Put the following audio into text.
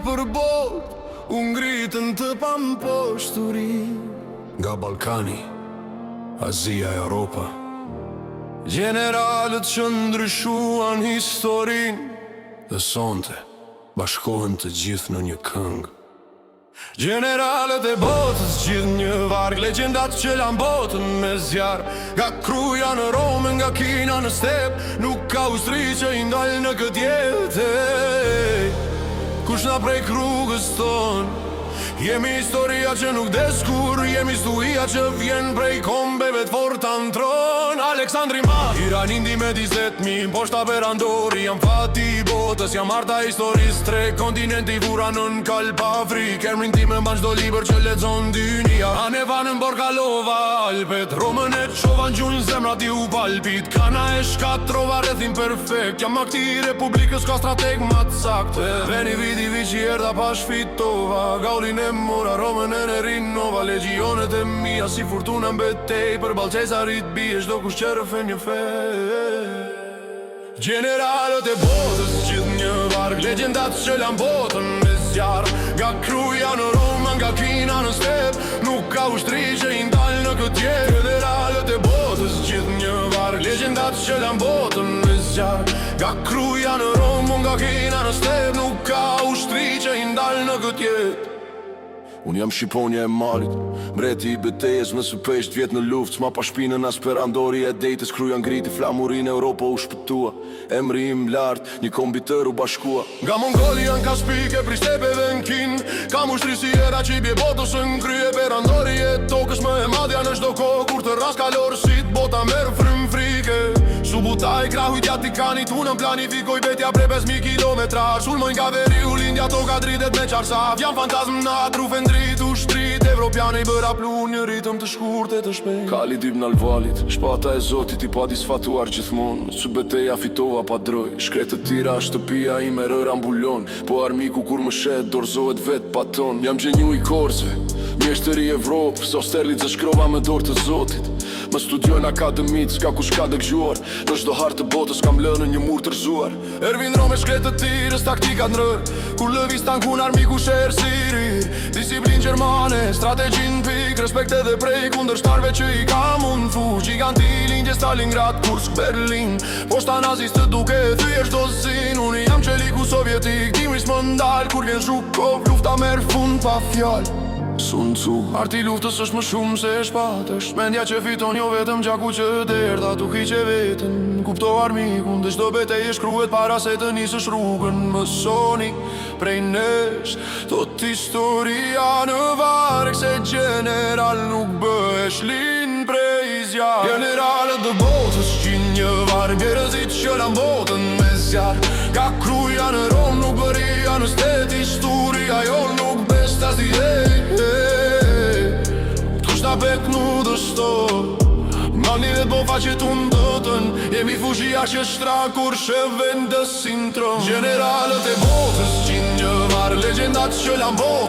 për bot, u ngritën të pamposhturi. Nga Ballkani, Azia e Europa, generalët që ndryshuan historin, dhe sonte bashkohen të gjithë në një këngë. Generalët e botës gjithë një varg, legendat që lan botën me zjarë. Nga Kruja në Romë, nga Kina në step, nuk ka ustri që i ndalë në këtë jetë. Kush na prek rrugës tonë, jemi historia që nuk deskur, jemi stuia që vjen prej kombeve të forta në tron. Aleksandri Ma, Iran indi me 20.000, poshta perandori, jam fati i botës, jam arta historisë, tre kontinenti vura nën kalpa Afrikë. Emrin ti me mban çdo libër që lexon dynia. Aneva në Borkalova, Alpet, Romën e çova në gjunjë, zemra ti u palpit. Kana e shkatrova rrethin perfekt, jam akti i Republikës, ka strateg ma të saktë. Veni viti vici erdha pa shfitova, Gaulin e mora, Romën e rinova. Legionet e mia si furtuna mbetej, për Ballcesarit bie çdo kush që rëfen një fe. Generalët e botës gjithë një varg, legendat që lan botën me zjarë. Nga Kruja në Romë, nga Kina në step, nuk ka ushtri që i ndalë në këtë jetë. Generalët e botës gjithë një varg, legendat që lan botën me zjarë. Nga Kruja në Romë, nga Kina në step, nuk ka ushtri që i ndalë në këtë jetë. Unë jam Shqiponja e Malit, mbreti i betejës më së pesht vjet në luft. S'ma pa shpinën as perandori e dejtës, Kruja ngriti flamurin e Europa u shpëtua. Emri im lart, një kombitër u bashkua. Nga Mongolia në Kaspike, prej stepeve në Kin, kam ushtri si era që i bje botës në krye. Perandori e tokës më e madhja në çdo kohë, kur të ras kalorësit bota merë frym frike. Subutaj, krahuj Vatikanit, unën planifikoj betja prej 5.000 kilometra. Sulmoj nga veri u lindja toka dritet me qarsaf. Jam fantazm në atrufen drit u shtrit, evropiane i bëra plun një ritëm të shkurt e të shpejt. Kali dim në alvalit, shpata e Zotit i pa disfatuar gjithmonë. Su beteja fitova pa droj, shkretë të tira shtëpia i me rër ambulon. Po armiku kur më shet, dorzohet vet paton. Jam gjenju i korse, mjeshtëri Evropë, so sterlit zë shkrova me dorë të Zotit. Më studion akademit, s'ka kush ka dëgjuar, në çdo hartë të botës kam lënë një mur të rëzuar. Ervin Rome shkretë të tirës, taktikat në rër, kur lëvis tankun armiku sherë sirir. Disiplin gjermane, strategjin pik, respekt edhe prej kundërshtarve që i ka mund fu. Giganti lindje Stalingrad, Kursk, Berlin, poshta nazistë duke thyje çdo zin. Unë jam qeliku sovjetik, dimris më ndal, kur vjen Zhukov, lufta merr fund pa fjallë. Sun Tzu, arti luftës është më shumë se shpatësh, mendja që fiton jo vetëm gjaku që derda tu hiqe vetën. Kupto armikun dhe çdo betejë shkruhet para se të nisësh rrugën. Mësoni prej nesh, thot historia në varg, se general nuk bëhesh lind prej zjarë. Generalët dhe botës qin një varg, njerëzit që lan botën me zjarë. Ka Kruja në Romë, nuk bëria në stet, historia jo nuk best as di na bek nu dështor. Mani dhe bo faqet unë dëtën, jemi fushia që shtra kur shë vendesin tron. Generalët e botës qin një varg, legendat që lan botën